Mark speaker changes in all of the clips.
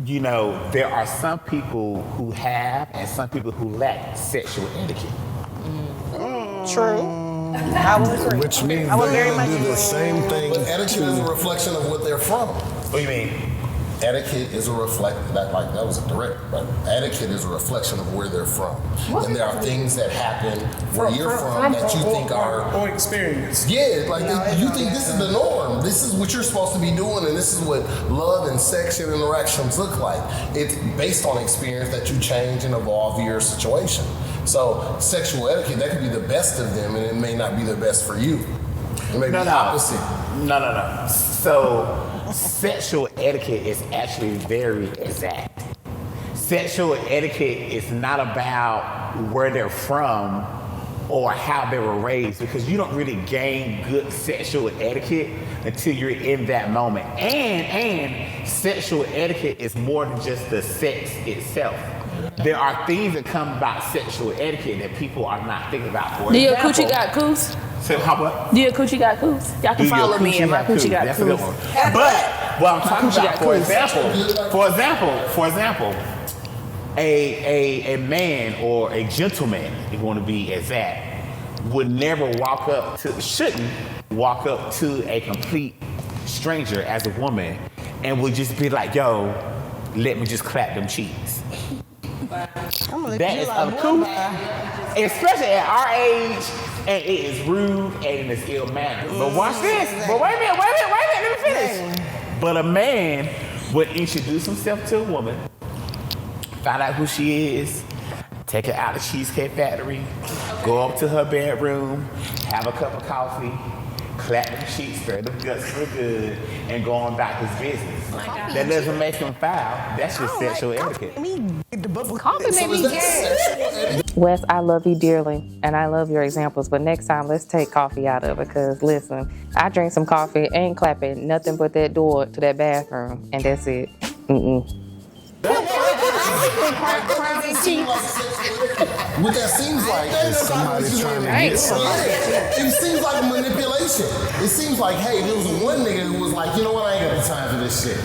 Speaker 1: you know, there are some people who have and some people who lack sexual etiquette.
Speaker 2: True. I would agree.
Speaker 3: Which means
Speaker 2: I would very
Speaker 3: they're
Speaker 2: much
Speaker 3: gonna do the same thing.
Speaker 4: But etiquette is a reflection of what they're from.
Speaker 1: What do you mean?
Speaker 4: Etiquette is a that was a direct, but etiquette is a reflection of where they're from. And there are things that happen where you're from that you think are...
Speaker 5: Or experience.
Speaker 4: Yeah, like you think this is the norm. This is what you're supposed to be doing, and this is what love and sex and interactions look like. It's based on experience that you change and evolve your situation. So sexual etiquette, that could be the best of them, and it may not be the best for you. It may be the opposite.
Speaker 1: No. So sexual etiquette is actually very exact. Sexual etiquette is not about where they're from or how they were raised, because you don't really gain good sexual etiquette until you're in that moment. And sexual etiquette is more than just the sex itself. There are things that come about sexual etiquette that people are not thinking about. For
Speaker 2: Do your
Speaker 1: example,
Speaker 2: coochie got coos?
Speaker 1: So how what?
Speaker 2: Do your coochie got coos? Y'all can follow me and my coochie got
Speaker 1: That's a good
Speaker 2: coos.
Speaker 1: one. But what I'm talking
Speaker 2: coochie
Speaker 1: about, for example, a man or a gentleman, if you want to be exact, would never shouldn't walk up to a complete stranger as a woman and would just be like, yo, let me just clap them cheeks. That is uncouth, especially at our age, and it is rude and it is ill-mannered. But watch this. But wait a minute, let me finish. But a man would introduce himself to a woman, find out who she is, take her out to Cheesecake Factory, go up to her bedroom, have a cup of coffee, clap them cheeks, stir them guts real good, and go on about his business. That doesn't make him foul. That's just sexual etiquette.
Speaker 2: Coffee made me gay.
Speaker 6: Wes, I love you dearly, and I love your examples, but next time let's take coffee out of it, because listen, I drink some coffee, ain't clapping nothing but that door to that bathroom, and that's it.
Speaker 4: What that seems like is somebody trying to get something. It seems like manipulation. It seems like, hey, there was one nigga who was like, you know what, I ain't got the time for this shit.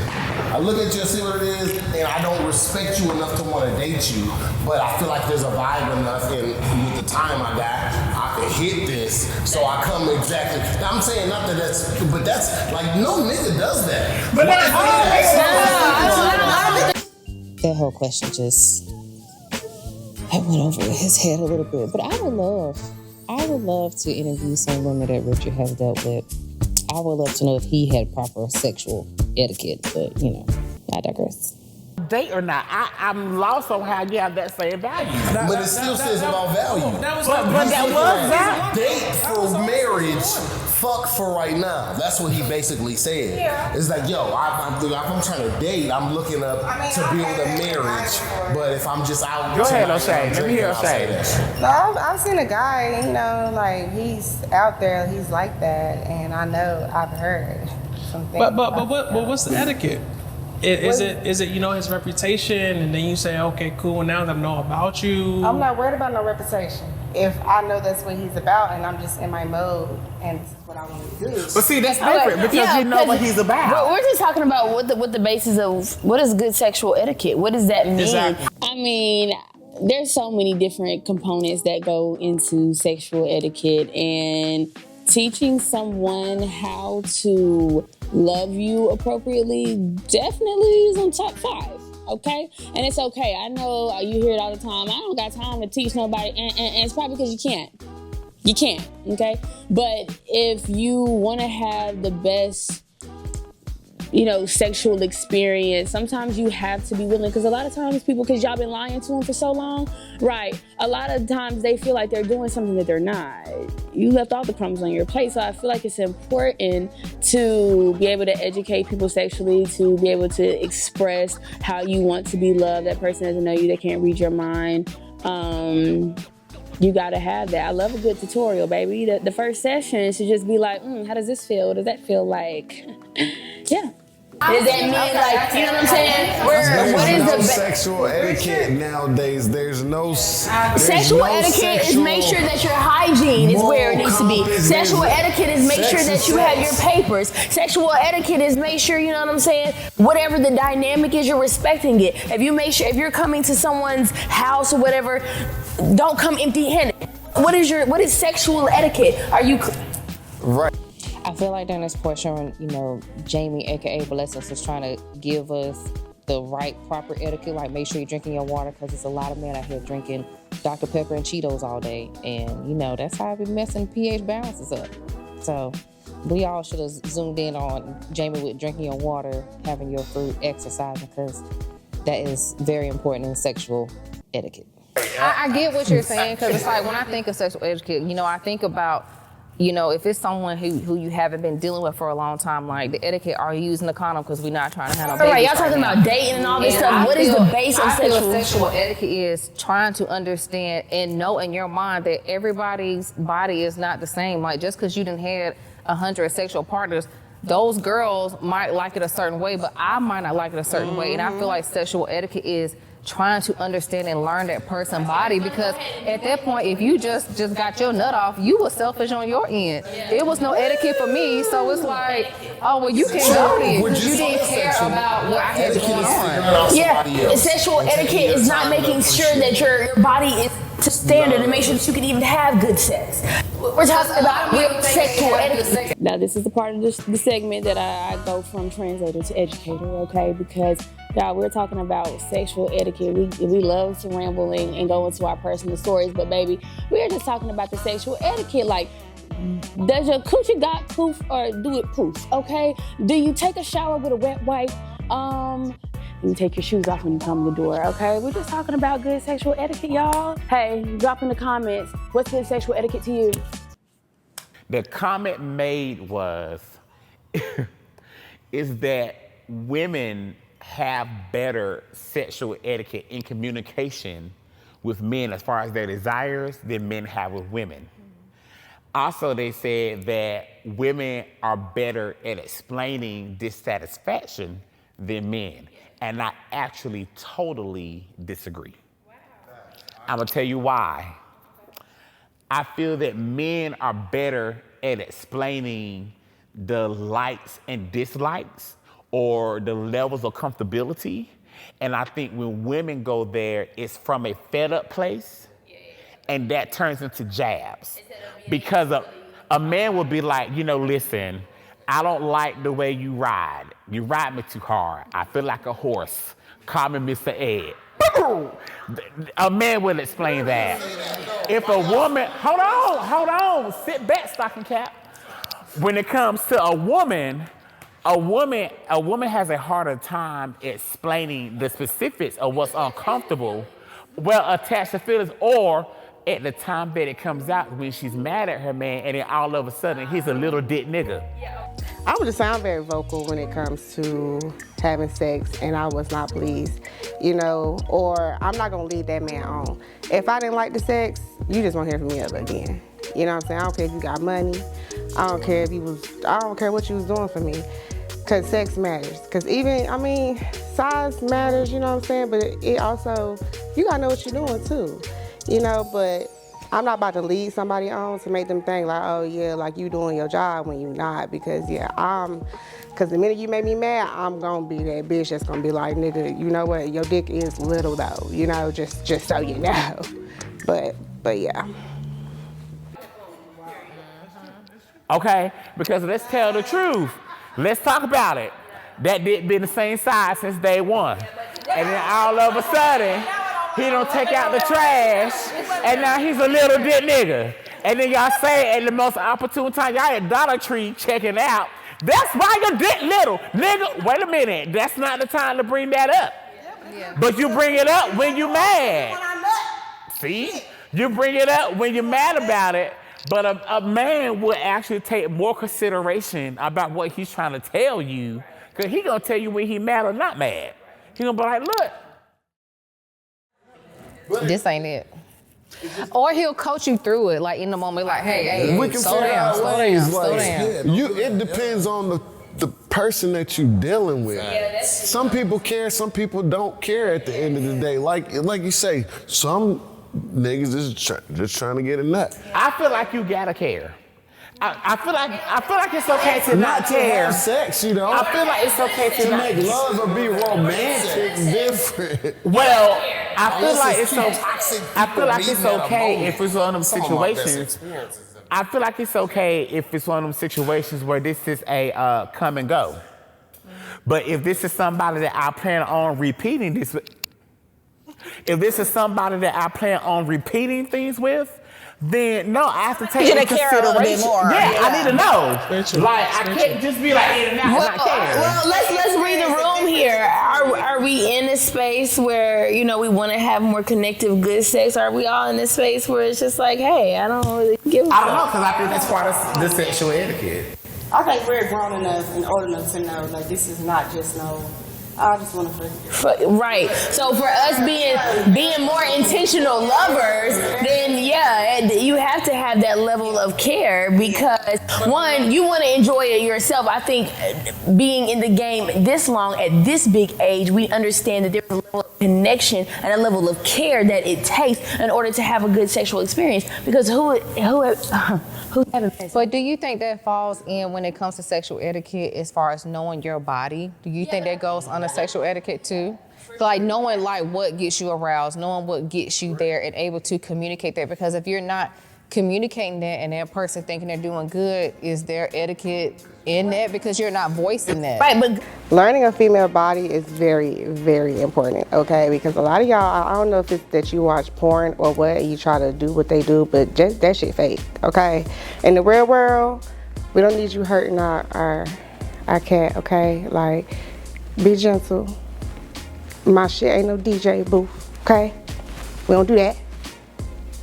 Speaker 4: I look at you and see what it is, and I don't respect you enough to want to date you, but I feel like there's a vibe enough, and with the time I got, I can hit this, so I come exactly. Now, I'm saying not that but that's like, no nigga does that. But
Speaker 7: that whole question just, I went over his head a little bit. But I would love to interview some women that Richard has dealt with. I would love to know if he had proper sexual etiquette, but I digress.
Speaker 1: Date or not, I'm lost on how you have that same value.
Speaker 4: But it still says about value.
Speaker 1: But that was that.
Speaker 4: Date for marriage, fuck for right now. That's what he basically said. Yeah. It's like, yo, if I'm trying to date, I'm looking up to build a marriage. But if I'm just out,
Speaker 1: go ahead, O'Shea. Let me hear O'Shea.
Speaker 8: No, I've seen a guy, like he's out there, he's like that, and I know I've heard some things.
Speaker 5: But what's the etiquette? Is it his reputation, and then you say, okay, cool, now that I know about you?
Speaker 8: I'm not worried about no reputation. If I know that's what he's about and I'm just in my mode and this is what I want to do.
Speaker 1: But see, that's different because you know what he's about.
Speaker 2: But we're just talking about what the basis of what is good sexual etiquette. What does that mean?
Speaker 5: Exactly.
Speaker 7: I mean, there's so many different components that go into sexual etiquette, and teaching someone how to love you appropriately definitely is on top 5, okay? And it's okay. I know you hear it all the time. I don't got time to teach nobody, and it's probably because you can't. You can't, okay? But if you want to have the best, sexual experience, sometimes you have to be willing, because a lot of times people, because y'all been lying to them for so long, right? A lot of times they feel like they're doing something that they're not. You left all the crumbs on your plate, so I feel like it's important to be able to educate people sexually, to be able to express how you want to be loved. That person doesn't know you, they can't read your mind. You gotta have that. I love a good tutorial, baby. The first session should just be like, how does this feel? What does that feel like? Yeah.
Speaker 2: Does that mean, like, you know what I'm saying? what is
Speaker 3: no
Speaker 2: the
Speaker 3: sexual etiquette nowadays. There's no
Speaker 2: sexual etiquette is make sure that your hygiene is where it needs to be. Sexual etiquette is make sure that you have your papers. Sexual etiquette is make sure, you know what I'm saying, whatever the dynamic is, you're respecting it. If you make sure, if you're coming to someone's house or whatever, don't come empty-handed. What is sexual etiquette? Are you
Speaker 3: right?
Speaker 6: I feel like during this portion, you know, Jamie, aka Blessings, is trying to give us the right proper etiquette, like make sure you're drinking your water, because there's a lot of men out here drinking Dr. Pepper and Cheetos all day, and you know that's how I be messing pH balances up. So we all should have zoomed in on Jamie with drinking your water, having your fruit, exercising, because that is very important in sexual etiquette. I get what you're saying, because it's like when I think of sexual etiquette, you know, I think about, you know, if it's someone who you haven't been dealing with for a long time, like the etiquette, are you using a condom because we're not trying to handle babies?
Speaker 2: Right, y'all talking about dating and all this stuff. What is the base of
Speaker 6: sexual etiquette is trying to understand and know in your mind that everybody's body is not the same. Like just because you done had 100 sexual partners, those girls might like it a certain way, but I might not like it a certain way. And I feel like sexual etiquette is trying to understand and learn that person's body, because at that point, if you just got your nut off, you were selfish on your end. It was no etiquette for me, so it's like, oh, well, you can't go there because you didn't care about what I had going on.
Speaker 2: Yeah, sexual etiquette is not making sure that your body is to standard and make sure that you can even have good sex. We're talking about real sexual etiquette.
Speaker 7: Now, this is the part of the segment that I go from translator to educator, okay? Because y'all, we're talking about sexual etiquette. We love to ramble and go into our personal stories, but baby, we're just talking about the sexual etiquette. Like, does your coochie got poof or do it poof, okay? Do you take a shower with a wet wipe? You take your shoes off when you come to the door, okay? We're just talking about good sexual etiquette, y'all. Hey, drop in the comments, what's good sexual etiquette to you?
Speaker 1: The comment made was, is that women have better sexual etiquette in communication with men as far as their desires than men have with women. Also, they said that women are better at explaining dissatisfaction than men. And I actually totally disagree. I'm gonna tell you why. I feel that men are better at explaining the likes and dislikes or the levels of comfortability. And I think when women go there, it's from a fed up place, and that turns into jabs. Because a man will be like, you know, listen, I don't like the way you ride. You ride me too hard. I feel like a horse. Call me Mr. Ed. A man will explain that. If a woman, hold on, sit back, stocking cap. When it comes to a woman has a harder time explaining the specifics of what's uncomfortable, well attached to feelings, or at the time that it comes out when she's mad at her man, and then all of a sudden he's a little dick nigga.
Speaker 8: I would just sound very vocal when it comes to having sex and I was not pleased, you know, or I'm not gonna lead that man on. If I didn't like the sex, you just won't hear from me ever again. You know what I'm saying? I don't care if you got money. I don't care what you was doing for me, cause sex matters. Cause even, I mean, size matters, you know what I'm saying? But it also, you gotta know what you're doing too, you know, but I'm not about to lead somebody on to make them think like, oh yeah, like you doing your job when you not, because cause the minute you make me mad, I'm gonna be that bitch that's gonna be like, nigga, you know what, your dick is little though, you know, just so you know. But yeah.
Speaker 1: Okay, because let's tell the truth. Let's talk about it. That dick been the same size since day one. And then all of a sudden, he don't take out the trash, and now he's a little dick nigga. And then y'all say at the most opportune time, y'all at Dollar Tree checking out, that's why your dick little. Nigga, wait a minute, that's not the time to bring that up. But you bring it up when you mad. See? You bring it up when you're mad about it, but a man will actually take more consideration about what he's trying to tell you, because he gonna tell you when he mad or not mad. He gonna be like, look,
Speaker 6: this ain't it. Or he'll coach you through it, like in the moment, like, hey,
Speaker 3: we can
Speaker 6: slow down.
Speaker 3: It depends on the person that you dealing with. Some people care, some people don't care at the end of the day. Like you say, some niggas is just trying to get a nut.
Speaker 1: I feel like you gotta care. I feel like it's okay to not care.
Speaker 3: Have sex, you know.
Speaker 1: I feel like it's okay to not
Speaker 3: make love or be romantic different.
Speaker 1: Well, I feel like it's okay if it's one of them situations. I feel like it's okay if it's one of them situations where this is a come and go. But if this is somebody that I plan on repeating this with, if this is somebody that I plan on repeating things with, then no, I have to take into consideration. Yeah, I need to know. Like, I can't just be like in and out and not care.
Speaker 2: Well, let's read the room here. Are we in a space where, you know, we want to have more connective, good sex? Are we all in a space where it's just like, hey, I don't really give a fuck?
Speaker 1: I don't know, because I think that's part of the sexual etiquette.
Speaker 9: I think we're grown enough and old enough to know, like, this is not just no, I just want to
Speaker 2: Right. So for us being more intentional lovers, then yeah, you have to have that level of care because one, you want to enjoy it yourself. I think being in the game this long at this big age, we understand that there's a level of connection and a level of care that it takes in order to have a good sexual experience. Because who haven't?
Speaker 6: But do you think that falls in when it comes to sexual etiquette as far as knowing your body? Do you think that goes under sexual etiquette too? So like knowing like what gets you aroused, knowing what gets you there and able to communicate that, because if you're not communicating that and that person thinking they're doing good, is there etiquette in that because you're not voicing that?
Speaker 2: Right, but
Speaker 8: learning a female body is very, very important, okay? Because a lot of y'all, I don't know if it's that you watch porn or what, and you try to do what they do, but just that shit fake, okay? In the real world, we don't need you hurting our cat, okay? Like, be gentle. My shit ain't no DJ booth, okay? We don't do that.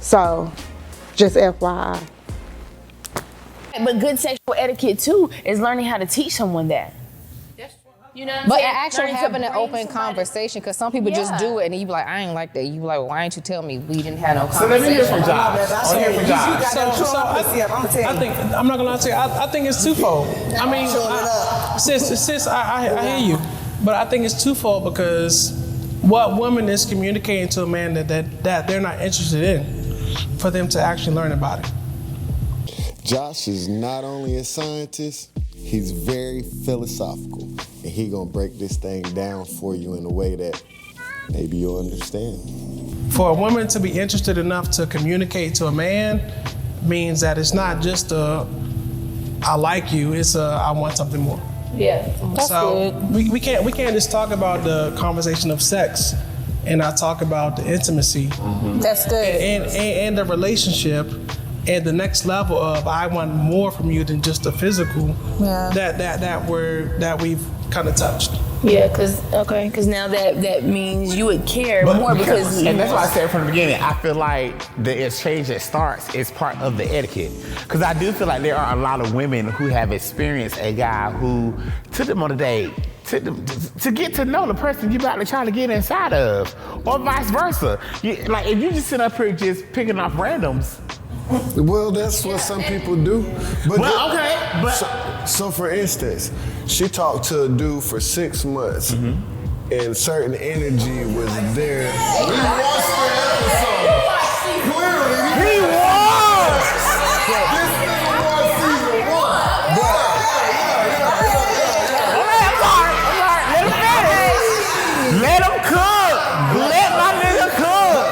Speaker 8: So, just FYI.
Speaker 2: But good sexual etiquette too is learning how to teach someone that. You know what I'm
Speaker 6: but
Speaker 2: saying?
Speaker 6: actually
Speaker 2: Learning to
Speaker 6: having an
Speaker 2: bring
Speaker 6: open
Speaker 2: somebody-
Speaker 6: conversation, because some people just do it and you be like, I ain't like that. You be like, why ain't you tell me we didn't have no
Speaker 1: So let me hear
Speaker 6: conversation?
Speaker 1: from Josh. I want to hear from Josh.
Speaker 5: I think I'm not gonna lie to you. I think it's twofold. I mean, sis, I hear you, but I think it's twofold because what woman is communicating to a man that they're not interested in, for them to actually learn about it.
Speaker 3: Josh is not only a scientist, he's very philosophical. And he gonna break this thing down for you in a way that maybe you'll understand.
Speaker 5: For a woman to be interested enough to communicate to a man means that it's not just a, I like you, it's a, I want something more.
Speaker 2: Yeah, that's
Speaker 5: So
Speaker 2: good.
Speaker 5: we can't just talk about the conversation of sex and not talk about the intimacy
Speaker 2: That's good.
Speaker 5: and the relationship and the next level of I want more from you than just the physical that we've kind of touched.
Speaker 2: Yeah, because now that means you would care more because
Speaker 1: and that's why I said from the beginning, I feel like the exchange that starts is part of the etiquette. Because I do feel like there are a lot of women who have experienced a guy who took them on a date to get to know the person you're about to try to get inside of, or vice versa. Like if you just sit up here just picking off randoms.
Speaker 3: Well, that's what some people do. But
Speaker 1: But
Speaker 3: so for instance, she talked to a dude for 6 months, and certain energy was there.
Speaker 4: We watched the episode. Clearly.
Speaker 1: he was.
Speaker 4: This nigga was season 1.
Speaker 1: Let him cook. Let my nigga cook.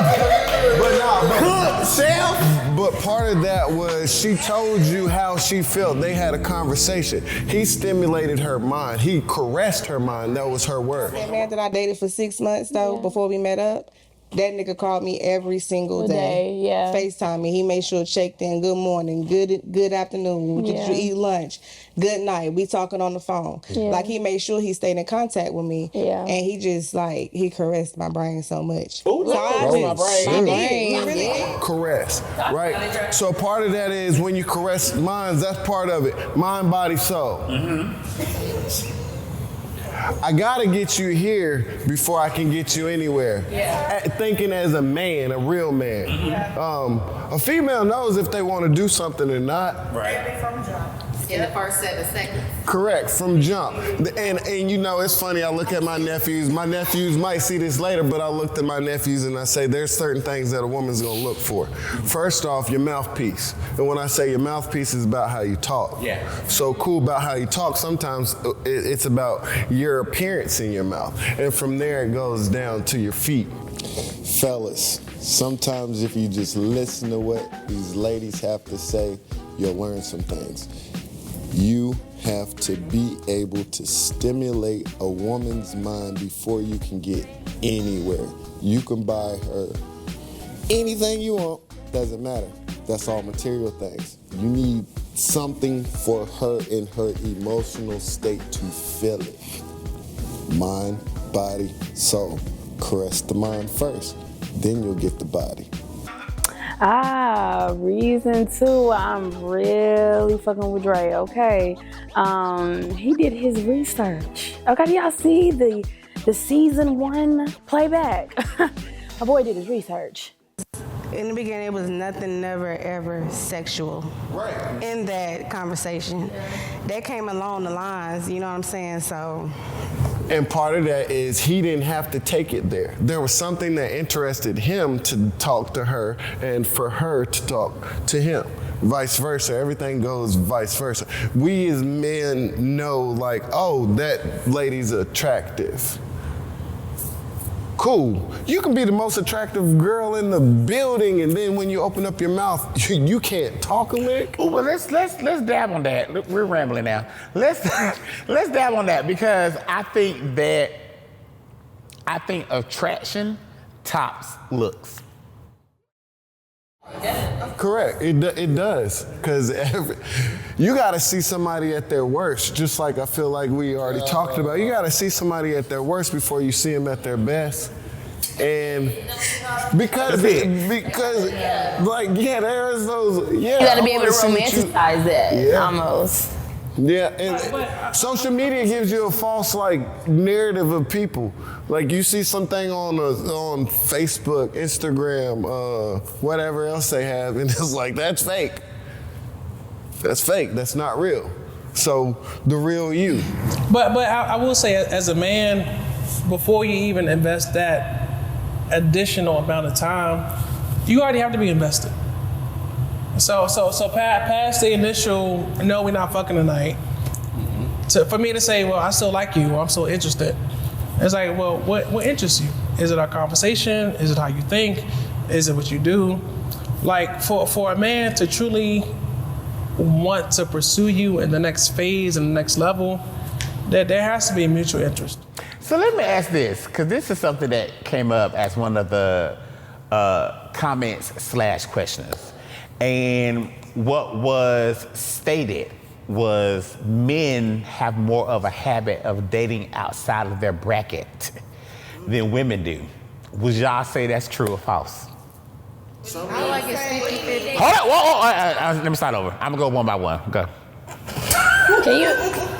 Speaker 1: Cook, self.
Speaker 3: But part of that was she told you how she felt. They had a conversation. He stimulated her mind. He caressed her mind. That was her word.
Speaker 8: That man that I dated for 6 months though, before we met up, that nigga called me every single day.
Speaker 2: Yeah.
Speaker 8: FaceTime me. He made sure checked in. Good morning. Good afternoon. Did you eat lunch? Good night. We talking on the phone.
Speaker 2: Yeah.
Speaker 8: Like he made sure he stayed in contact with me.
Speaker 2: Yeah.
Speaker 8: And he just like he caressed my brain so much.
Speaker 1: Ooh,
Speaker 8: so I
Speaker 1: caressed
Speaker 8: just,
Speaker 1: my brain.
Speaker 8: He really did.
Speaker 3: Caress, right? So part of that is when you caress minds, that's part of it. Mind, body, soul. I gotta get you here before I can get you anywhere. Thinking as a man, a real man. A female knows if they want to do something or not.
Speaker 1: Right.
Speaker 10: in the first 7 seconds.
Speaker 4: Correct, from jump. And you know, it's funny, I look at my nephews. My nephews might see this later, but I looked at my nephews and I say there's certain things that a woman's gonna look for. First off, your mouthpiece. And when I say your mouthpiece is about how you talk.
Speaker 1: Yeah.
Speaker 4: So cool about how you talk, sometimes it's about your appearance in your mouth. And from there it goes down to your feet.
Speaker 3: Fellas, sometimes if you just listen to what these ladies have to say, you'll learn some things. You have to be able to stimulate a woman's mind before you can get anywhere. You can buy her anything you want, doesn't matter. That's all material things. You need something for her in her emotional state to feel it. Mind, body, soul. Caress the mind first, then you'll get the body.
Speaker 7: Reason 2, I'm really fucking with Dre, okay? He did his research. Okay, do y'all see the season 1 playback? My boy did his research.
Speaker 8: In the beginning, it was nothing, never, ever sexual.
Speaker 4: Right.
Speaker 8: In that conversation. That came along the lines, you know what I'm saying? So.
Speaker 4: And part of that is he didn't have to take it there. There was something that interested him to talk to her and for her to talk to him. Vice versa, everything goes vice versa. We as men know like, oh, that lady's attractive. Cool. You can be the most attractive girl in the building, and then when you open up your mouth, you can't talk a lick.
Speaker 1: Well, let's dab on that. Look, we're rambling now. Let's dab on that because I think attraction tops looks.
Speaker 4: Correct. It does. Because you got to see somebody at their worst, just like I feel like we already talked about. You got to see somebody at their worst before you see them at their best. And because like, yeah, there's those, yeah.
Speaker 2: You got to be able to romanticize that, almost.
Speaker 4: Yeah, and social media gives you a false like narrative of people. Like you see something on Facebook, Instagram, whatever else they have, and it's like that's fake. That's fake. That's not real. So the real you.
Speaker 5: But I will say, as a man, before you even invest that additional amount of time, you already have to be invested. So past the initial, no, we're not fucking tonight, for me to say, well, I still like you, or I'm still interested. It's like, well, what interests you? Is it our conversation? Is it how you think? Is it what you do? Like, for a man to truly want to pursue you in the next phase and the next level, that there has to be a mutual interest.
Speaker 1: So let me ask this, because this is something that came up as one of the comments/questioners. And what was stated was men have more of a habit of dating outside of their bracket than women do. Would y'all say that's true or false?
Speaker 10: I like it's 50-50.
Speaker 1: Hold on, let me start over. I'm gonna go one by one. Go.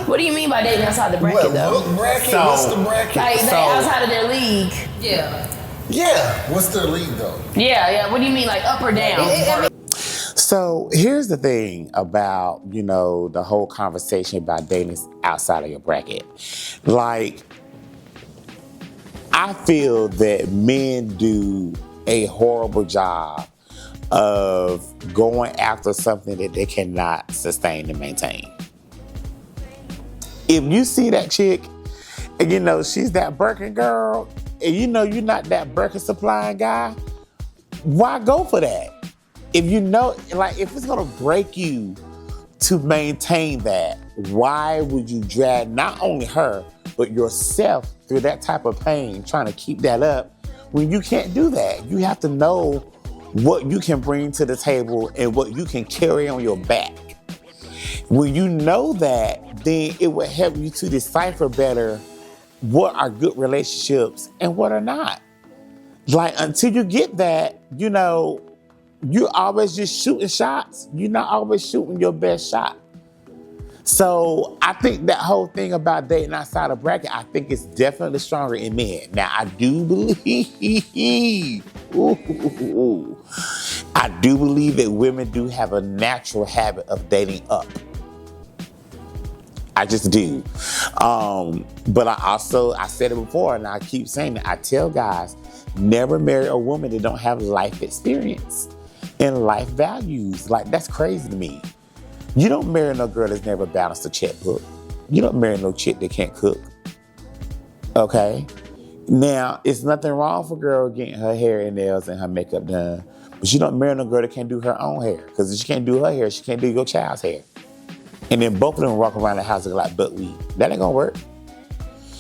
Speaker 2: What do you mean by dating outside the bracket, though?
Speaker 4: What bracket? What's the bracket?
Speaker 2: Like, they outside of their league.
Speaker 10: Yeah.
Speaker 4: Yeah. What's their league, though?
Speaker 2: Yeah. What do you mean, like up or down?
Speaker 1: So here's the thing about, the whole conversation about dating outside of your bracket. Like, I feel that men do a horrible job of going after something that they cannot sustain and maintain. If you see that chick and she's that Birkin girl and you're not that Birkin supplying guy, why go for that? If if it's gonna break you to maintain that, why would you drag not only her, but yourself through that type of pain trying to keep that up when you can't do that? You have to know what you can bring to the table and what you can carry on your back. When you know that, then it will help you to decipher better what are good relationships and what are not. Like, until you get that, you're always just shooting shots. You're not always shooting your best shot. So I think that whole thing about dating outside of bracket, I think it's definitely stronger in men. Now, I do believe, I do believe that women do have a natural habit of dating up. I just do. But I said it before, and I keep saying it. I tell guys, never marry a woman that don't have life experience and life values. Like, that's crazy to me. You don't marry no girl that's never balanced a checkbook. You don't marry no chick that can't cook. Okay? Now, it's nothing wrong for a girl getting her hair and nails and her makeup done, but you don't marry no girl that can't do her own hair. Because if she can't do her hair, she can't do your child's hair. And then both of them walk around the house looking like buckwheat. That ain't gonna work.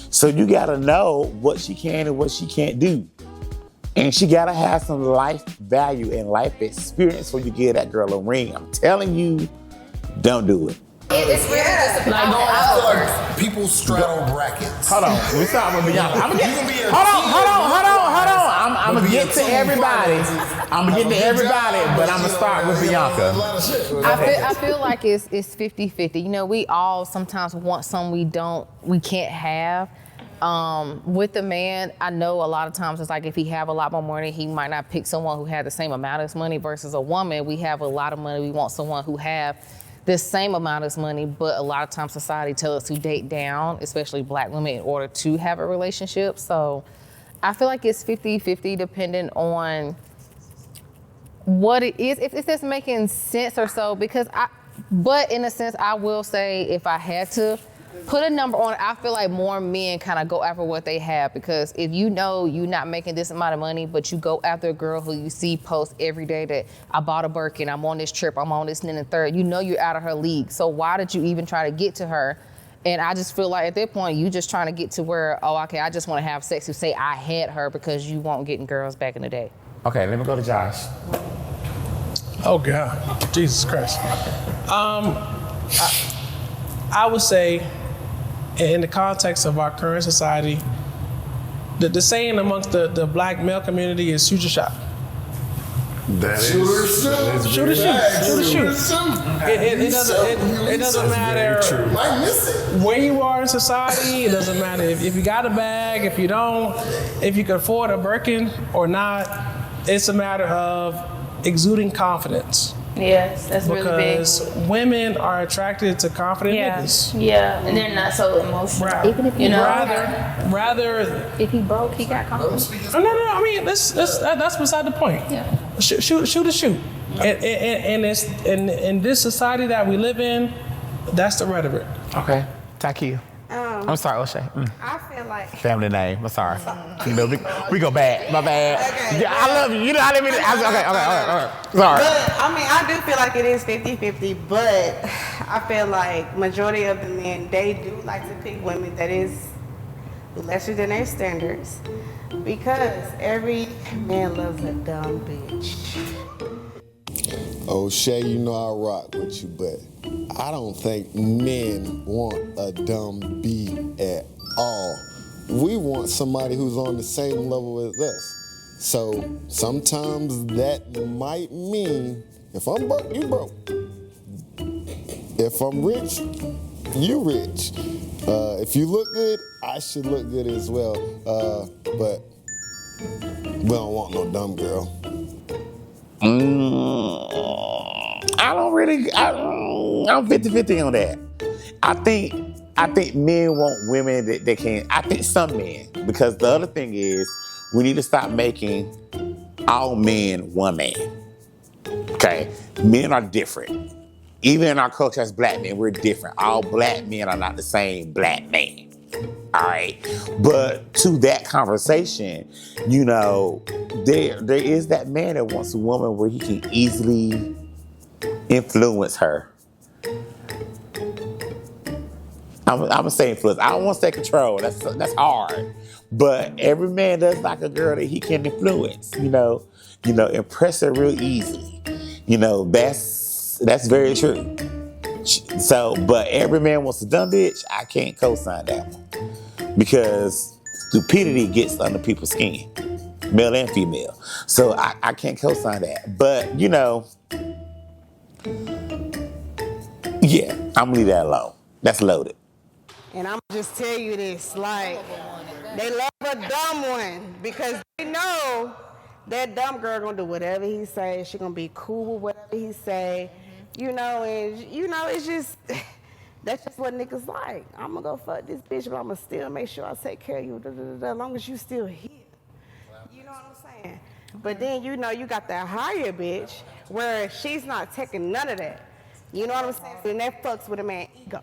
Speaker 1: So you gotta know what she can and what she can't do. And she gotta have some life value and life experience before you give that girl a ring. I'm telling you, don't do it.
Speaker 10: It's really just
Speaker 7: Like going
Speaker 4: I feel like people straddle brackets.
Speaker 1: Hold on, we start with Bianca. Hold on. I'm gonna get to everybody. But I'm gonna start with Bianca.
Speaker 6: I feel like it's 50-50. You know, we all sometimes want something we can't have. With the man, I know a lot of times it's like if he have a lot more money, he might not pick someone who had the same amount of money versus a woman. We have a lot of money, we want someone who have the same amount of money, but a lot of times society tells us to date down, especially black women, in order to have a relationship. So I feel like it's 50-50 depending on what it is, if it's making sense or so, but in a sense, I will say if I had to put a number on it, I feel like more men kind of go after what they have, because if you know you're not making this amount of money, but you go after a girl who you see post every day that I bought a Birkin, I'm on this trip, I'm on this and then the third, you know you're out of her league. So why did you even try to get to her? And I just feel like at that point, you just trying to get to where, oh, okay, I just want to have sex to say I had her because you weren't getting girls back in the day.
Speaker 1: Okay, let me go to Josh.
Speaker 5: Oh God, Jesus Christ. I would say, in the context of our current society, the saying amongst the black male community is shoot your shot.
Speaker 4: Shoot or shoot.
Speaker 5: Shoot or shoot. It doesn't matter
Speaker 4: Might miss it.
Speaker 5: where you are in society. It doesn't matter if you got a bag, if you don't, if you can afford a Birkin or not. It's a matter of exuding confidence.
Speaker 7: Yes, that's really big.
Speaker 5: Because women are attracted to confident
Speaker 7: Yeah,
Speaker 5: niggas.
Speaker 7: yeah, and they're not so emotional.
Speaker 5: Right.
Speaker 6: Even if
Speaker 7: You know,
Speaker 5: Rather,
Speaker 6: if he broke, he got confidence.
Speaker 5: no. I mean, that's beside the point.
Speaker 7: Yeah.
Speaker 5: Shoot. And it's in this society that we live in, that's the rhetoric.
Speaker 1: Okay, Takia. I'm sorry, O'Shea.
Speaker 8: I feel like
Speaker 1: Family name. I'm sorry. You know, we go back. My bad. Okay. Yeah, I love you. You know, I didn't mean to. Okay. All right. Sorry.
Speaker 8: But, I mean, I do feel like it is 50-50, but I feel like majority of the men, they do like to pick women that is lesser than their standards, because every man loves a dumb bitch.
Speaker 3: O'Shea, you know I rock with you, but I don't think men want a dumb B at all. We want somebody who's on the same level as us. So sometimes that might mean if I'm broke, you broke. If I'm rich, you rich. If you look good, I should look good as well. But we don't want no dumb girl.
Speaker 1: I'm 50-50 on that. I think men want women that they can. I think some men, because the other thing is we need to stop making all men one man. Okay, men are different. Even in our culture as black men, we're different. All black men are not the same black man. All right, but to that conversation, you know, there is that man that wants a woman where he can easily influence her. I'm gonna say influence. I don't want to say control. That's hard. But every man does like a girl that he can influence. You know, impress her real easily. You know, that's very true. So, but every man wants a dumb bitch. I can't co-sign that one. Because stupidity gets under people's skin, male and female. So I can't co-sign that. But, you know, yeah, I'm gonna leave that alone. That's loaded.
Speaker 8: And I'm just tell you this, like, they love a dumb one because they know that dumb girl gonna do whatever he say. She gonna be cool with whatever he say, you know, and you know it's just That's just what niggas like. I'm gonna go fuck this bitch, but I'm gonna still make sure I take care of you, as long as you still here. You know what I'm saying? But then, you know, you got that higher bitch where she's not taking none of that. You know what I'm saying? And that fucks with a man's ego.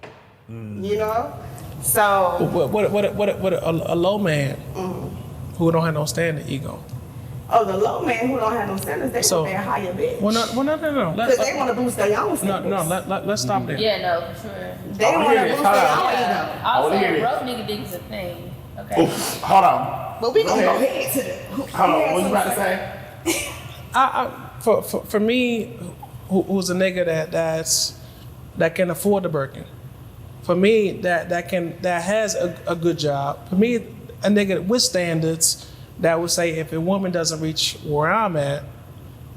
Speaker 8: You know? So.
Speaker 5: What a low man who don't have no standing ego.
Speaker 8: Oh, the low man who don't have no standards, they want their higher bitch.
Speaker 5: Well, no.
Speaker 8: Because they want to boost their own standards.
Speaker 5: Let's stop there.
Speaker 2: Yeah, no, for sure.
Speaker 8: They want to boost their own ego.
Speaker 2: Also, broke nigga dick is a thing. Okay.
Speaker 1: Oof, hold on.
Speaker 8: But we gonna go ahead to the.
Speaker 1: Hold on. What you about to say?
Speaker 5: For me, who's a nigga that can afford the Birkin. For me, that has a good job. For me, a nigga with standards that would say if a woman doesn't reach where I'm at,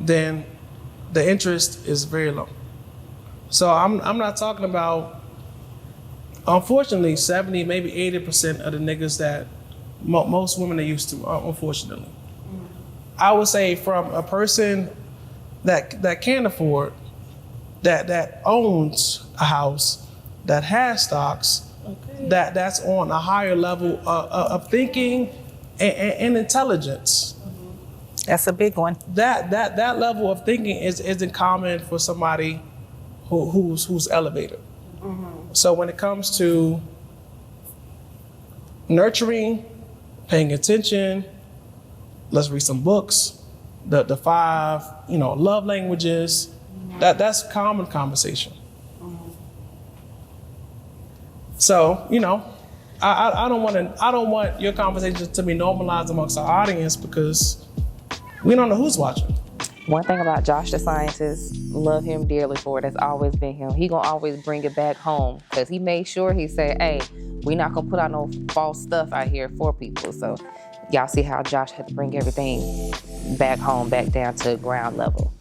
Speaker 5: then the interest is very low. So I'm not talking about, unfortunately, 70, maybe 80% of the niggas that most women are used to, unfortunately. I would say from a person that can afford, that owns a house, that has stocks, that's on a higher level of thinking and intelligence.
Speaker 11: That's a big one.
Speaker 5: That level of thinking isn't common for somebody who's elevated. So when it comes to nurturing, paying attention, let's read some books, the 5, love languages, that's common conversation. So, I don't want your conversation to be normalized amongst our audience because we don't know who's watching.
Speaker 6: One thing about Josh the scientist, love him dearly for it. That's always been him. He gonna always bring it back home because he made sure he said, hey, we not gonna put out no false stuff out here for people. So y'all see how Josh had to bring everything back home, back down to ground level.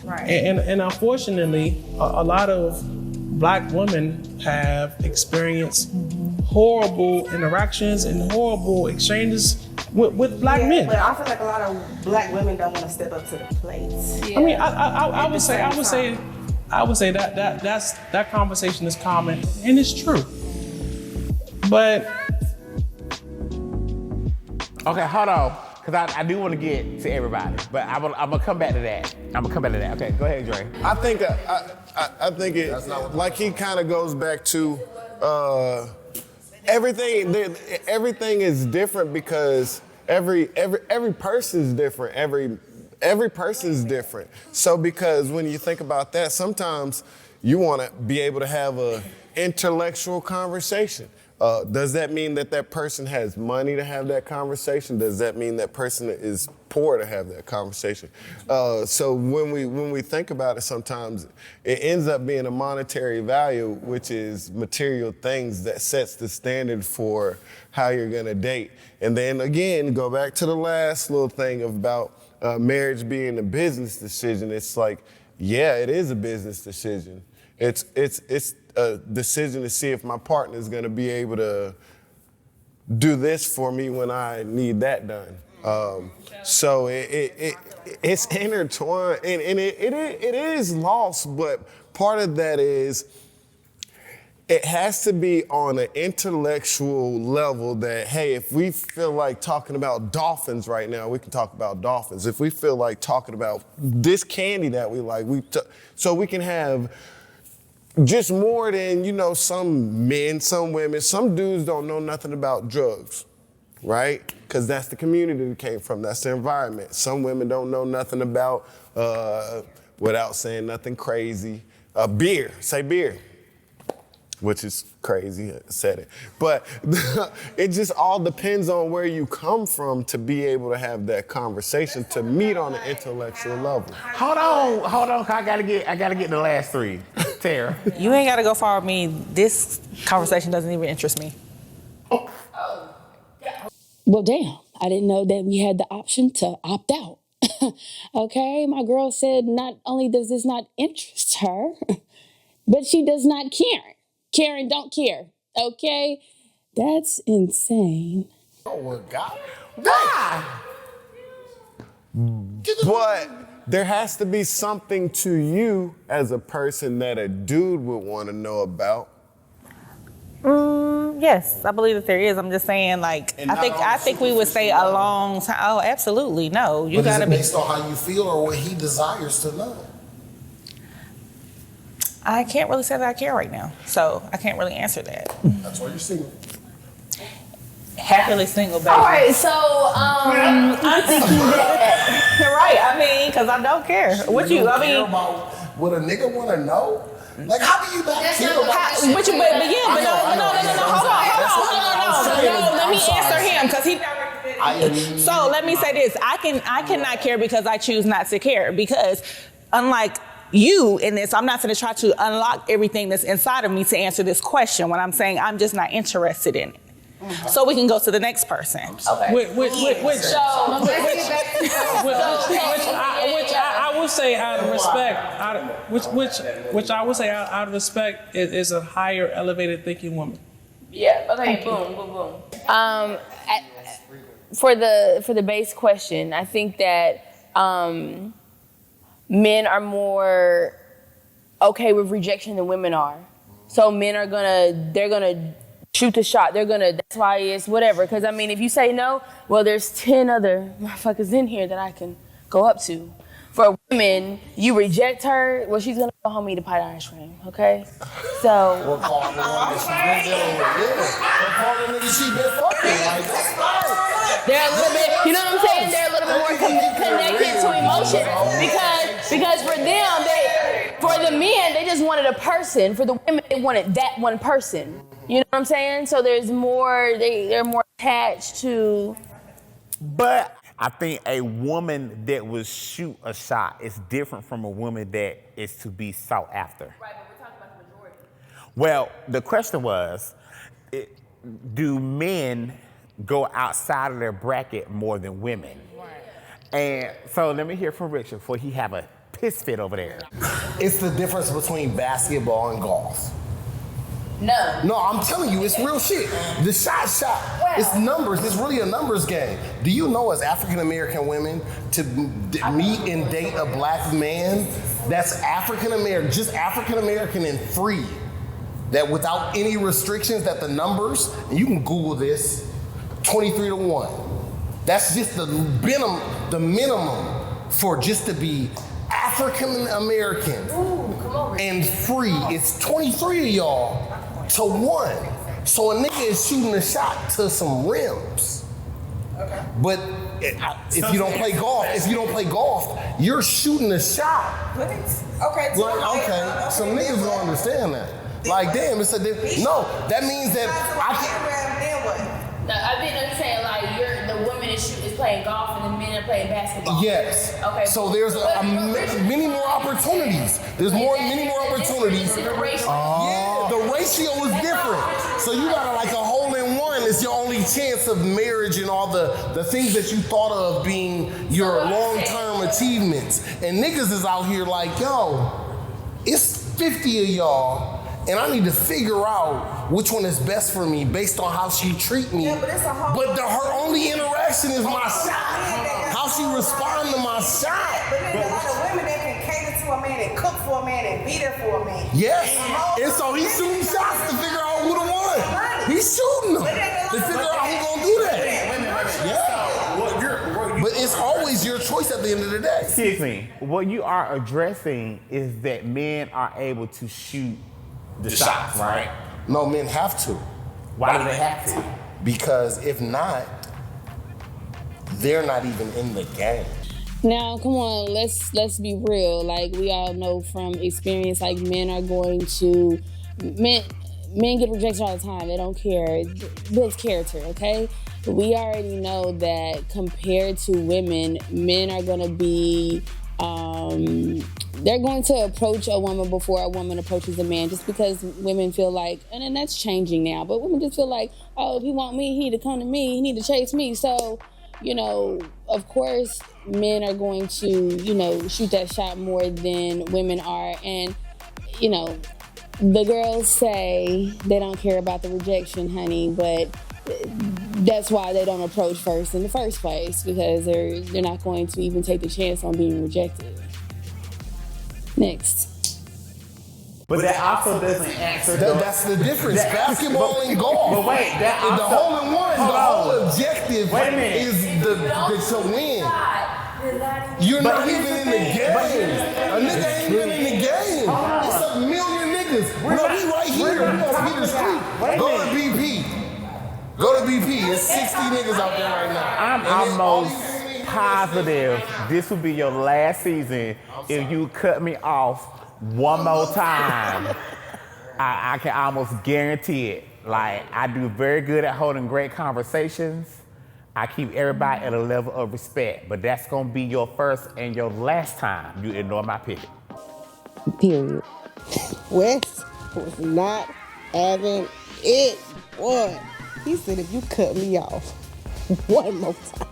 Speaker 5: Right. And unfortunately, a lot of Black women have experienced horrible interactions and horrible exchanges with Black men.
Speaker 8: But I feel like a lot of Black women don't want to step up to the plate.
Speaker 5: I mean, I would say that conversation is common and it's true. But
Speaker 1: okay, hold on, because I do want to get to everybody, but I'm gonna come back to that. Okay, go ahead, Dre.
Speaker 3: I think it, like he kind of goes back to everything is different because every person's different. Every person's different. So because when you think about that, sometimes you want to be able to have a intellectual conversation. Does that mean that person has money to have that conversation? Does that mean that person is poor to have that conversation? So when we think about it, sometimes it ends up being a monetary value, which is material things that sets the standard for how you're gonna date. And then again, go back to the last little thing about marriage being a business decision. It's like, yeah, it is a business decision. It's a decision to see if my partner is going to be able to do this for me when I need that done. So it's intertwined, and it is lost, but part of that is it has to be on an intellectual level that, hey, if we feel like talking about dolphins right now, we can talk about dolphins. If we feel like talking about this candy that we like, so we can have just more than, some men, some women. Some dudes don't know nothing about drugs, right? Because that's the community we came from. That's the environment. Some women don't know nothing about, without saying nothing crazy, beer. Say beer. Which is crazy, I said it. But it just all depends on where you come from to be able to have that conversation, to meet on an intellectual level.
Speaker 1: Hold on, I gotta get the last 3. Tara.
Speaker 11: You ain't gotta go far with me. This conversation doesn't even interest me.
Speaker 7: Well, damn, I didn't know that we had the option to opt out. Okay, my girl said not only does this not interest her, but she does not care. Karen don't care, okay? That's insane.
Speaker 4: Oh, well, God.
Speaker 3: But there has to be something to you as a person that a dude would want to know about.
Speaker 11: Yes, I believe that there is. I'm just saying, like, I think we would say a long time. Oh, absolutely, no. You
Speaker 4: But
Speaker 11: gotta
Speaker 4: is it
Speaker 11: be
Speaker 4: based on how you feel or what he desires to know?
Speaker 11: I can't really say that I care right now, so I can't really answer that.
Speaker 4: That's why you're single.
Speaker 11: Happily single, baby.
Speaker 2: All right, so I'm thinking that.
Speaker 11: You're right. I mean, because I don't care. What you? I
Speaker 4: care
Speaker 11: mean,
Speaker 4: about what a nigga want to know? Like, how do you not care about
Speaker 11: but no. Hold on. No, let me answer him because he. So let me say this: I cannot care because I choose not to care. Because unlike you in this, I'm not going to try to unlock everything that's inside of me to answer this question. When I'm saying I'm just not interested in it. So we can go to the next person.
Speaker 5: Okay. Which I would say out of respect, which I would say out of respect is a higher elevated thinking woman.
Speaker 2: Yeah. Okay. Boom. For the base question, I think that men are more okay with rejection than women are. So men are they're gonna shoot the shot. That's why it's whatever. Because I mean, if you say no, well, there's 10 other motherfuckers in here that I can go up to. For women, you reject her, well, she's gonna go home and eat a pie of ice cream, okay? So.
Speaker 4: We'll call the one that she's been dealing with. Yeah. We'll call the nigga she been fucking. Like, that's right.
Speaker 2: They're a little bit, you know what I'm saying? They're a little bit more connected to emotion because for them, for the men, they just wanted a person. For the women, they wanted that one person. You know what I'm saying? So there's more, they're more attached to.
Speaker 1: But I think a woman that will shoot a shot is different from a woman that is to be sought after.
Speaker 2: Right, but we're talking about the majority.
Speaker 1: Well, the question was, do men go outside of their bracket more than women? Right. And so let me hear from Richard before he have a piss fit over there.
Speaker 4: It's the difference between basketball and golf.
Speaker 2: No,
Speaker 4: I'm telling you, it's real shit. The shot. Wow. It's numbers. It's really a numbers game. Do you know, as African American women, to meet and date a black man that's African American, just African American and free, that without any restrictions, that the numbers, and you can Google this, 23-1. That's just the minimum for just to be African American and free. It's 23 of y'all to 1. So a nigga is shooting a shot to some rims. Okay. But if you don't play golf, you're shooting a shot.
Speaker 10: Okay.
Speaker 4: Some niggas don't understand that. Like, damn, it's a no. That means that I can.
Speaker 2: No, I think I'm saying like the woman is playing golf and the men are playing basketball.
Speaker 4: Yes.
Speaker 2: Okay.
Speaker 4: So there's many more opportunities. There's many more opportunities.
Speaker 2: The ratio.
Speaker 4: Yeah, the ratio is different. So you got like a hole in one. It's your only chance of marriage and all the things that you thought of being your long-term achievements. And niggas is out here like, yo, it's 50 of y'all. And I need to figure out which one is best for me based on how she treat me.
Speaker 10: Yeah, but
Speaker 4: her only interaction is my shot. How she respond to my shot.
Speaker 10: But there's a lot of women that can cater to a man and cook for a man and be there for a man.
Speaker 4: Yes. And so he's shooting shots to figure out who the one. He's shooting them to figure out who gonna do that. Yeah. But it's always your choice at the end of the day.
Speaker 1: Excuse me. What you are addressing is that men are able to shoot the shots, right?
Speaker 4: No, men have to.
Speaker 1: Why do they have to?
Speaker 4: Because if not, they're not even in the game.
Speaker 7: Now, come on, let's be real. Like, we all know from experience, like, men get rejected all the time. They don't care. It builds character, okay? But we already know that compared to women, men are gonna be they're going to approach a woman before a woman approaches a man, just because women feel like, and then that's changing now, but women just feel like, oh, if he want me, he need to come to me, he need to chase me. So, of course, men are going to, shoot that shot more than women are. And, the girls say they don't care about the rejection, honey, but that's why they don't approach first in the first place, because they're not going to even take the chance on being rejected. Next.
Speaker 1: But that also doesn't answer.
Speaker 4: That's the difference. Basketball and golf.
Speaker 1: But wait, that also,
Speaker 4: the hole in one, the whole objective
Speaker 1: wait a minute.
Speaker 4: is to win. You're not even in the game. A nigga ain't even in the game. It's a million niggas. We right here. We on Peter Street. Go to BP. Go to BP. It's 60 niggas out there right now.
Speaker 1: I'm almost positive this will be your last season if you cut me off one more time. I can almost guarantee it. Like, I do very good at holding great conversations. I keep everybody at a level of respect, but that's gonna be your first and your last time you ignore my pity.
Speaker 6: Period.
Speaker 8: Wes was not having it. Boy, he said if you cut me off one more time.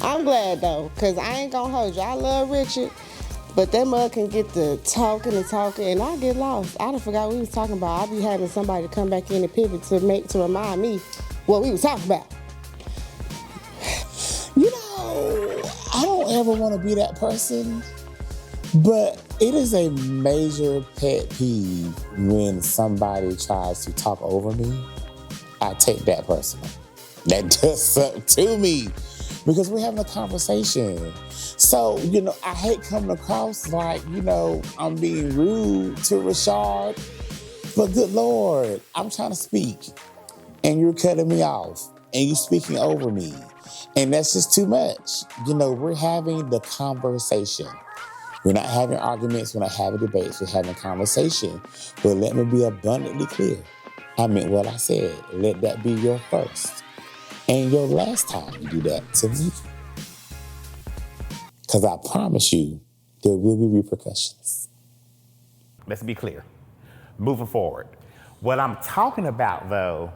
Speaker 8: I'm glad though, cause I ain't gonna hold you. I love Richard. But that mug can get to talking, and I get lost. I done forgot what we was talking about. I be having somebody to come back in and pivot to remind me what we was talking about.
Speaker 12: You know, I don't ever want to be that person, but it is a major pet peeve when somebody tries to talk over me. I take that personal. That does something to me because we're having a conversation. So, you know, I hate coming across like, you know, I'm being rude to Rashard. But good Lord, I'm trying to speak and you're cutting me off and you're speaking over me. And that's just too much. You know, we're having the conversation. We're not having arguments, we're not having debates, we're having conversation. But let me be abundantly clear. I meant what I said. Let that be your first and your last time you do that to me. Because I promise you, there will be repercussions.
Speaker 1: Let's be clear. Moving forward. What I'm talking about, though,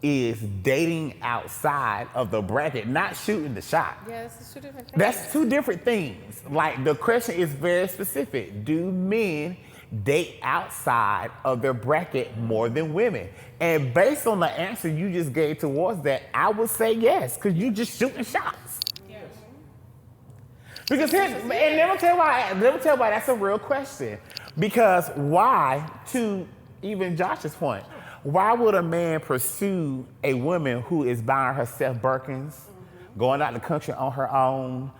Speaker 1: is dating outside of the bracket, not shooting the shot.
Speaker 13: Yeah, that's two different things.
Speaker 1: That's two different things. Like, the question is very specific. Do men date outside of their bracket more than women? And based on the answer you just gave towards that, I would say yes, because you just shooting shots. Because here's, and let me tell you why that's a real question. Because why, to even Josh's point, why would a man pursue a woman who is buying herself Birkins, going out the country on her own,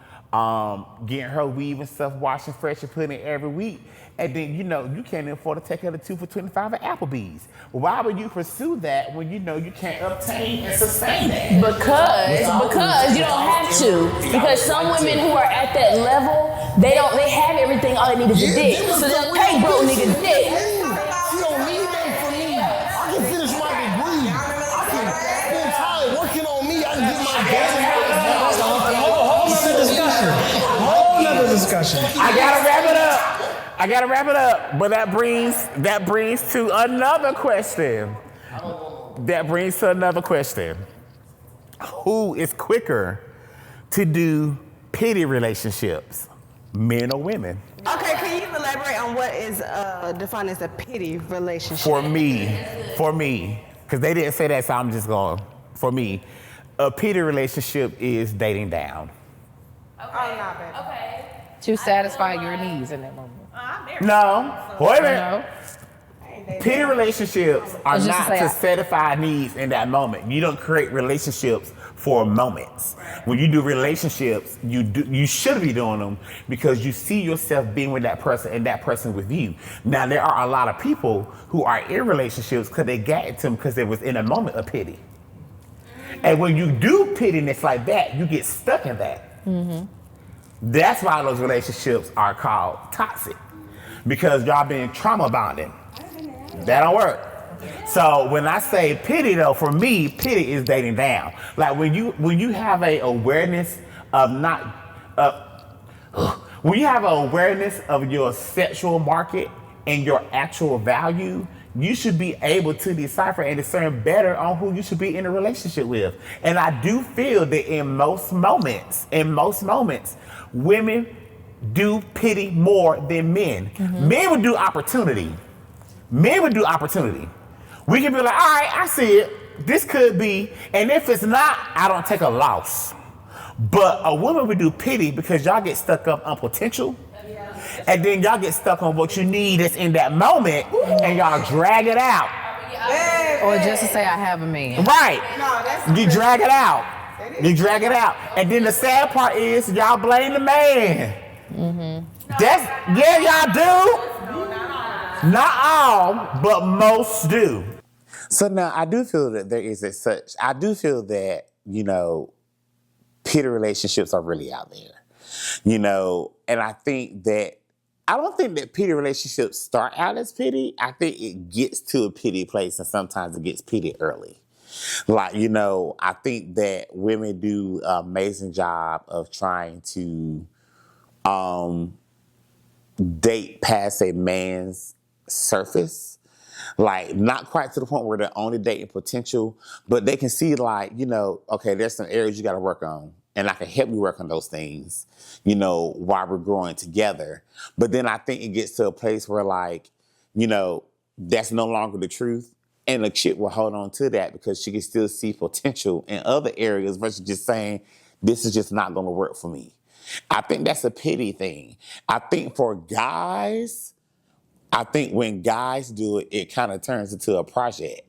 Speaker 1: getting her weave and stuff, washing fresh and putting it every week, and then, you know, you can't afford to take her to 2 for $25 at Applebee's? Why would you pursue that when you know you can't obtain and sustain that?
Speaker 2: Because you don't have to. Because some women who are at that level, they have everything, all they need is a dick. So they'll pay broke niggas dick.
Speaker 4: She don't need that from me. I can finish my degree. I can spend time working on me. I can get my gas.
Speaker 5: Whole nother discussion.
Speaker 1: I gotta wrap it up. But that brings to another question. Who is quicker to do pity relationships, men or women?
Speaker 10: Okay, can you elaborate on what is defined as a pity relationship?
Speaker 1: For me, because they didn't say that, so I'm just going. For me, a pity relationship is dating down.
Speaker 6: Okay. To satisfy your needs in that moment.
Speaker 1: No, wait a minute. Pity relationships are not to satisfy needs in that moment. You don't create relationships for moments. When you do relationships, you should be doing them because you see yourself being with that person and that person with you. Now, there are a lot of people who are in relationships because they got into them because they was in a moment of pity. And when you do pittiness like that, you get stuck in that. Mm-hmm. That's why those relationships are called toxic, because y'all been trauma bonding. That don't work. So when I say pity, though, for me, pity is dating down. Like when you have a awareness of when you have an awareness of your sexual market and your actual value, you should be able to decipher and discern better on who you should be in a relationship with. And I do feel that in most moments, women do pity more than men. Mm-hmm. Men would do opportunity. We can be like, all right, I see it. this could be, and if it's not, I don't take a loss. But a woman would do pity because y'all get stuck up on potential, and then y'all get stuck on what you need that's in that moment, and y'all drag it out.
Speaker 6: Or just to say I have a man.
Speaker 1: Right. You drag it out. You drag it out. And then the sad part is y'all blame the man. That's, yeah, y'all do. Not all, but most do.
Speaker 12: So now I do feel that there is I do feel that, you know, pity relationships are really out there. You know, and I don't think that pity relationships start out as pity. I think it gets to a pity place, and sometimes it gets pity early. Like, you know, I think that women do an amazing job of trying to date past a man's surface. Like, not quite to the point where they're only dating potential, but they can see, like, you know, okay, there's some areas you got to work on, and I can help you work on those things, you know, while we're growing together. But then I think it gets to a place where, like, you know, that's no longer the truth, and the chick will hold on to that because she can still see potential in other areas versus just saying, this is just not going to work for me. I think that's a pity thing. I think for guys, I think when guys do it, it kind of turns into a project.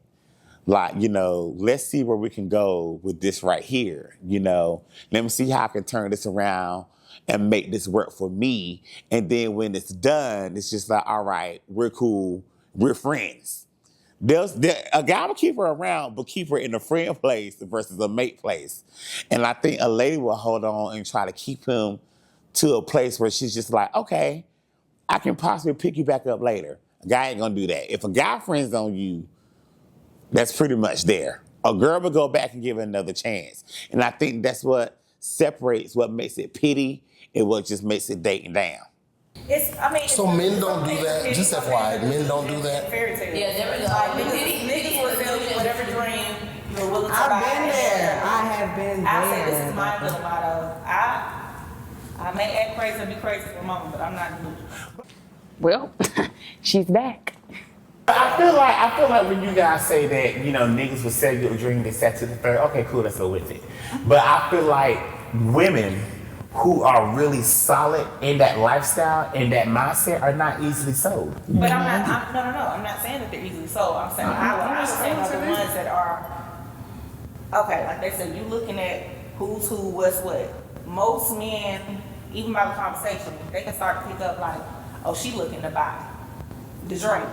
Speaker 12: Like, you know, let's see where we can go with this right here. You know, let me see how I can turn this around and make this work for me. And then when it's done, it's just like, all right, we're cool. We're friends. A guy will keep her around, but keep her in a friend place versus a mate place. And I think a lady will hold on and try to keep him to a place where she's just like, okay, I can possibly pick you back up later. A guy ain't gonna do that. If a guy friends on you, that's pretty much there. A girl will go back and give it another chance. And I think that's what separates what makes it pity and what just makes it dating down.
Speaker 4: So men don't do that. Just FYI, men don't do that.
Speaker 7: Fairy tale. Yeah, there we go. Niggas will tell you whatever dream you're willing to buy.
Speaker 10: I've been there. I have been there.
Speaker 7: I say this is my little motto. I may act crazy and be crazy for a moment, but I'm not delusional.
Speaker 6: Well, she's back.
Speaker 1: I feel like when you guys say that, you know, niggas will sell you a dream, they set to the third, okay, cool, let's go with it. But I feel like women who are really solid in that lifestyle, in that mindset, are not easily sold.
Speaker 7: But I'm not saying that they're easily sold. I'm saying I would say like the ones that are, okay, like they said, you looking at who's who, what's what. Most men, even by the conversation, they can start to pick up like, oh, she looking to buy the drink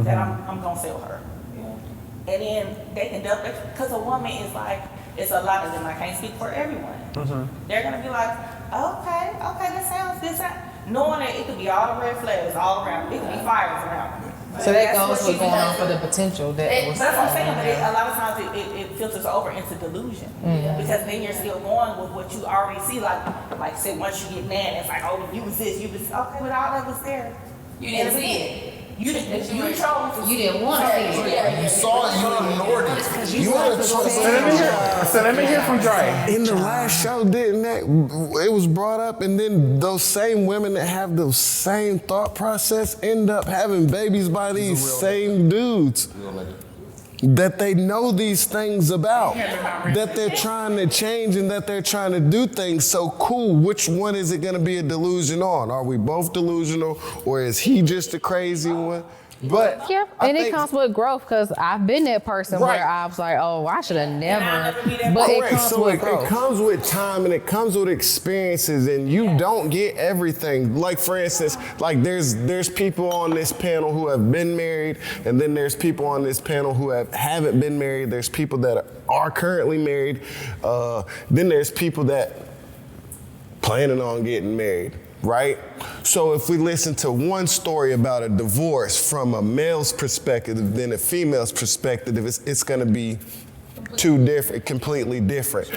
Speaker 7: that I'm gonna sell her. Yeah. And then they can dump it, because a woman is like, it's a lot of them, I can't speak for everyone. They're gonna be like, okay, that sounds good. Knowing that it could be all the red flags all around, it could be fires around.
Speaker 6: So that goes with going on for the potential.
Speaker 7: That's what I'm saying, but a lot of times it filters over into delusion. Because then you're still going with what you already see. Like say once you get mad, it's like, oh, you was this, okay, but all that was there.
Speaker 2: You didn't see it.
Speaker 7: You didn't chose to.
Speaker 2: You didn't want to see it.
Speaker 4: You saw it, you ignored it. You had a choice.
Speaker 1: So let me hear from Dre.
Speaker 4: In the last show, didn't that, it was brought up, and then those same women that have the same thought process end up having babies by these same dudes that they know these things about, that they're trying to change and that they're trying to do things. So cool, which one is it gonna be a delusion on? Are we both delusional, or is he just a crazy one? But
Speaker 6: yeah, and it comes with growth, because I've been that person where I was like, oh, I should have never. But it comes with growth.
Speaker 4: It comes with time and it comes with experiences, and you don't get everything. Like, for instance, like there's people on this panel who have been married, and then there's people on this panel who haven't been married. There's people that are currently married. Then there's people that planning on getting married. Right? So if we listen to one story about a divorce from a male's perspective, then a female's perspective, it's going to be completely different.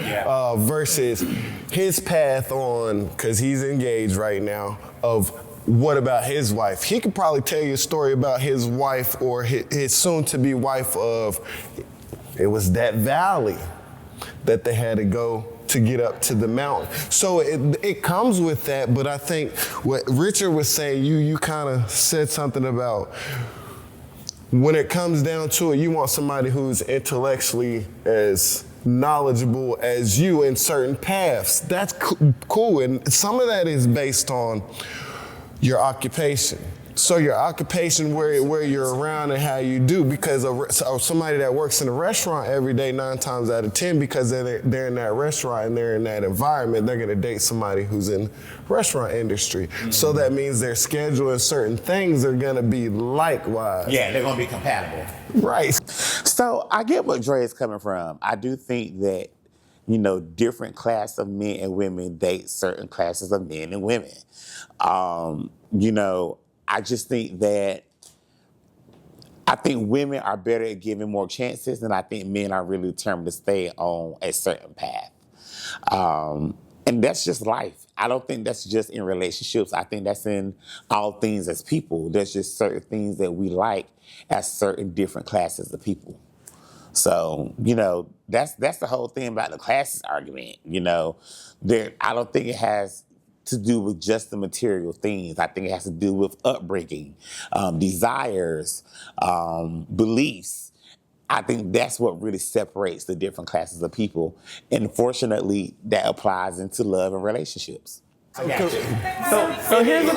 Speaker 4: Versus his path on, because he's engaged right now, of what about his wife? He could probably tell you a story about his wife or his soon-to-be wife of, it was that valley that they had to go to get up to the mountain. So it comes with that, but I think what Richard was saying, you kind of said something about when it comes down to it, you want somebody who's intellectually as knowledgeable as you in certain paths. That's cool, and some of that is based on your occupation. So your occupation, where you're around and how you do, because somebody that works in a restaurant every day, 9 times out of 10, because they're in that restaurant and they're in that environment, they're gonna date somebody who's in restaurant industry. Mm-hmm. So that means their schedule and certain things are gonna be likewise.
Speaker 1: Yeah, they're gonna be compatible.
Speaker 4: Right.
Speaker 12: So I get what Dre is coming from. I do think that, you know, different classes of men and women date certain classes of men and women. You know, I just think that women are better at giving more chances, and I think men are really determined to stay on a certain path. And that's just life. I don't think that's just in relationships. I think that's in all things as people. There's just certain things that we like as certain different classes of people. So, you know, that's the whole thing about the classes argument. You know, I don't think it has to do with just the material things. I think it has to do with upbringing, desires, beliefs. I think that's what really separates the different classes of people. And fortunately, that applies into love and relationships.
Speaker 1: So here's the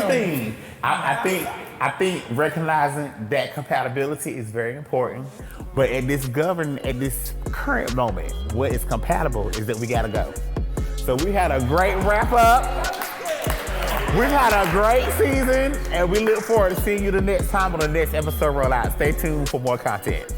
Speaker 1: thing. I think recognizing that compatibility is very important. But at this current moment, what is compatible is that we gotta go. So we had a great wrap up. We've had a great season, and we look forward to seeing you the next time on the next episode roll out. Stay tuned for more content.